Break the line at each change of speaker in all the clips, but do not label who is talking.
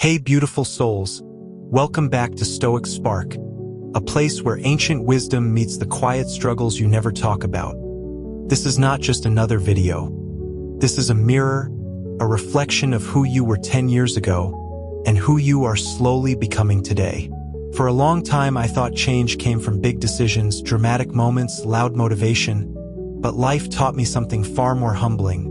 Hey beautiful souls, welcome back to Stoic Spark, a place where ancient wisdom meets the quiet struggles you never talk about. This is not just another video. This is a mirror, a reflection of who you were 10 years ago and who you are slowly becoming today. For a long time I thought change came from big decisions, dramatic moments, loud motivation, but life taught me something far more humbling.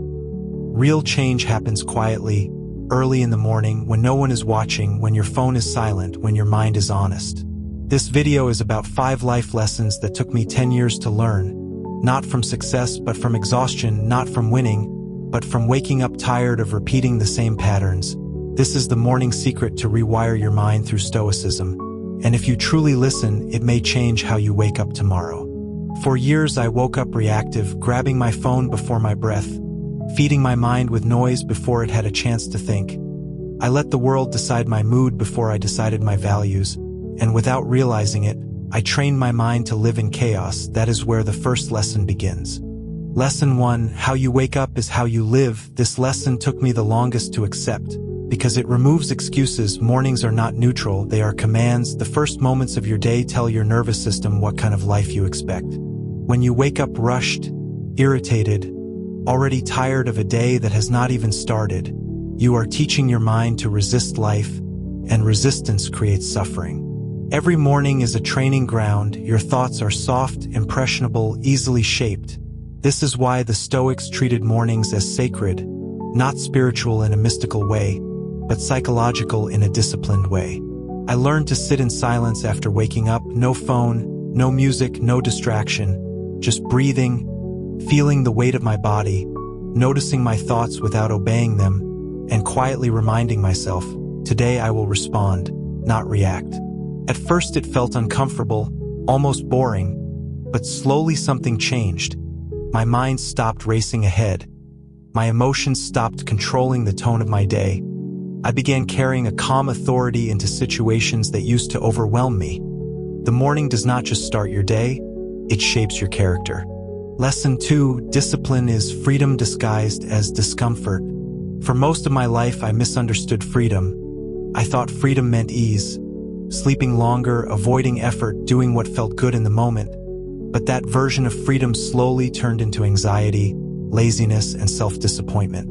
Real change happens quietly, early in the morning, when no one is watching, when your phone is silent, when your mind is honest. This video is about 5 life lessons that took me 10 years to learn, not from success but from exhaustion, not from winning, but from waking up tired of repeating the same patterns. This is the morning secret to rewire your mind through Stoicism, and if you truly listen, it may change how you wake up tomorrow. For years I woke up reactive, grabbing my phone before my breath, feeding my mind with noise before it had a chance to think. I let the world decide my mood before I decided my values, and without realizing it, I trained my mind to live in chaos. That is where the first lesson begins. Lesson 1, how you wake up is how you live. This lesson took me the longest to accept, because it removes excuses. Mornings are not neutral, they are commands. The first moments of your day tell your nervous system what kind of life you expect. When you wake up rushed, irritated, already tired of a day that has not even started, you are teaching your mind to resist life, and resistance creates suffering. Every morning is a training ground. Your thoughts are soft, impressionable, easily shaped. This is why the Stoics treated mornings as sacred, not spiritual in a mystical way, but psychological in a disciplined way. I learned to sit in silence after waking up, no phone, no music, no distraction, just breathing, feeling the weight of my body, noticing my thoughts without obeying them, and quietly reminding myself, today I will respond, not react. At first it felt uncomfortable, almost boring, but slowly something changed. My mind stopped racing ahead. My emotions stopped controlling the tone of my day. I began carrying a calm authority into situations that used to overwhelm me. The morning does not just start your day, it shapes your character. Lesson 2, discipline is freedom disguised as discomfort. For most of my life, I misunderstood freedom. I thought freedom meant ease, sleeping longer, avoiding effort, doing what felt good in the moment. But that version of freedom slowly turned into anxiety, laziness, and self-disappointment.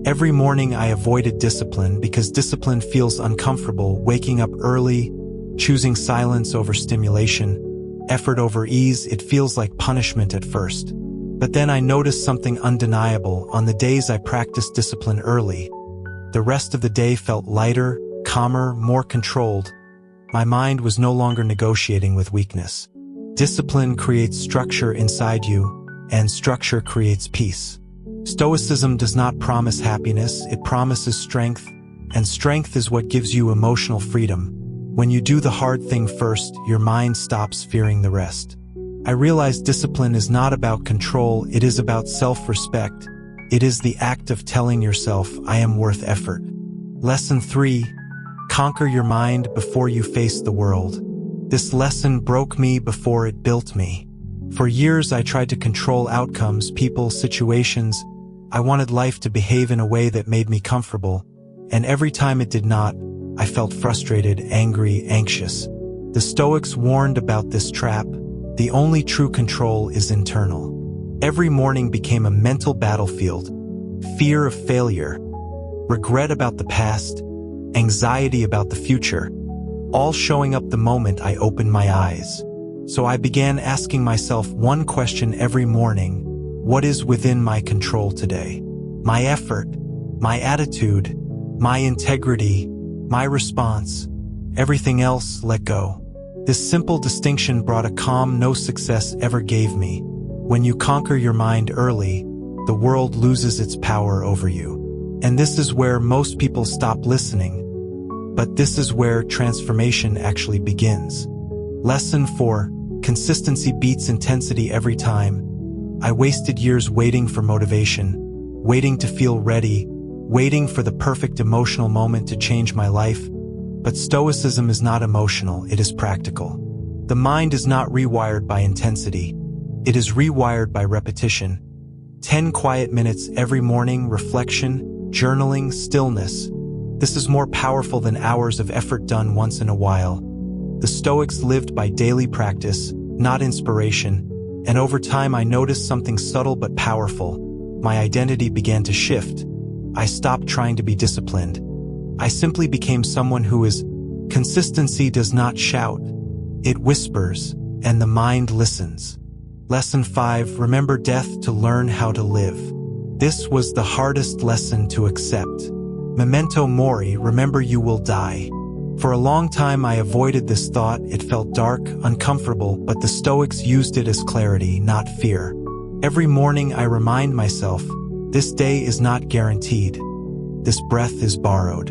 Every morning I avoided discipline because discipline feels uncomfortable, waking up early, choosing silence over stimulation, effort over ease. It feels like punishment at first. But then I noticed something undeniable. On the days I practiced discipline early, the rest of the day felt lighter, calmer, more controlled. My mind was no longer negotiating with weakness. Discipline creates structure inside you, and structure creates peace. Stoicism does not promise happiness, it promises strength, and strength is what gives you emotional freedom. When you do the hard thing first, your mind stops fearing the rest. I realized discipline is not about control, it is about self-respect. It is the act of telling yourself, I am worth effort. Lesson 3, conquer your mind before you face the world. This lesson broke me before it built me. For years I tried to control outcomes, people, situations. I wanted life to behave in a way that made me comfortable, and every time it did not, I felt frustrated, angry, anxious. The Stoics warned about this trap. The only true control is internal. Every morning became a mental battlefield. Fear of failure, regret about the past, anxiety about the future, all showing up the moment I opened my eyes. So I began asking myself one question every morning: what is within my control today? My effort, my attitude, my integrity, my response. Everything else, let go. This simple distinction brought a calm no success ever gave me. When you conquer your mind early, the world loses its power over you. And this is where most people stop listening. But this is where transformation actually begins. Lesson 4, consistency beats intensity every time. I wasted years waiting for motivation, waiting to feel ready, waiting for the perfect emotional moment to change my life. But Stoicism is not emotional, it is practical. The mind is not rewired by intensity. It is rewired by repetition. 10 quiet minutes every morning, reflection, journaling, stillness. This is more powerful than hours of effort done once in a while. The Stoics lived by daily practice, not inspiration, and over time I noticed something subtle but powerful. My identity began to shift. I stopped trying to be disciplined. I simply became someone who is. Consistency does not shout. It whispers, and the mind listens. Lesson 5. Remember death to learn how to live. This was the hardest lesson to accept. Memento mori, remember you will die. For a long time I avoided this thought. It felt dark, uncomfortable, but the Stoics used it as clarity, not fear. Every morning I remind myself, this day is not guaranteed. This breath is borrowed.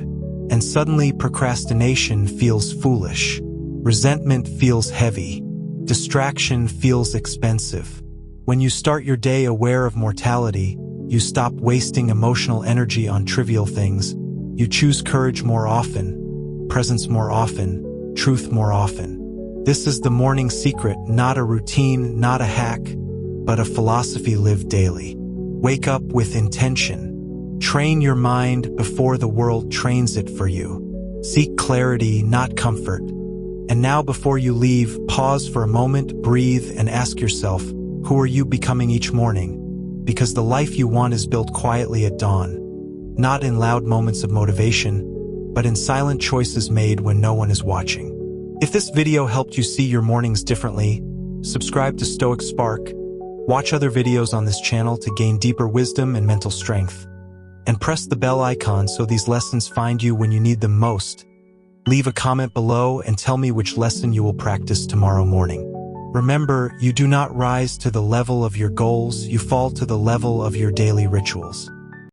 And suddenly procrastination feels foolish. Resentment feels heavy. Distraction feels expensive. When you start your day aware of mortality, you stop wasting emotional energy on trivial things. You choose courage more often, presence more often, truth more often. This is the morning secret, not a routine, not a hack, but a philosophy lived daily. Wake up with intention. Train your mind before the world trains it for you. Seek clarity, not comfort. And now before you leave, pause for a moment, breathe, and ask yourself, who are you becoming each morning? Because the life you want is built quietly at dawn, not in loud moments of motivation, but in silent choices made when no one is watching. If this video helped you see your mornings differently, subscribe to Stoic Spark, watch other videos on this channel to gain deeper wisdom and mental strength. And press the bell icon so these lessons find you when you need them most. Leave a comment below and tell me which lesson you will practice tomorrow morning. Remember, you do not rise to the level of your goals, you fall to the level of your daily rituals.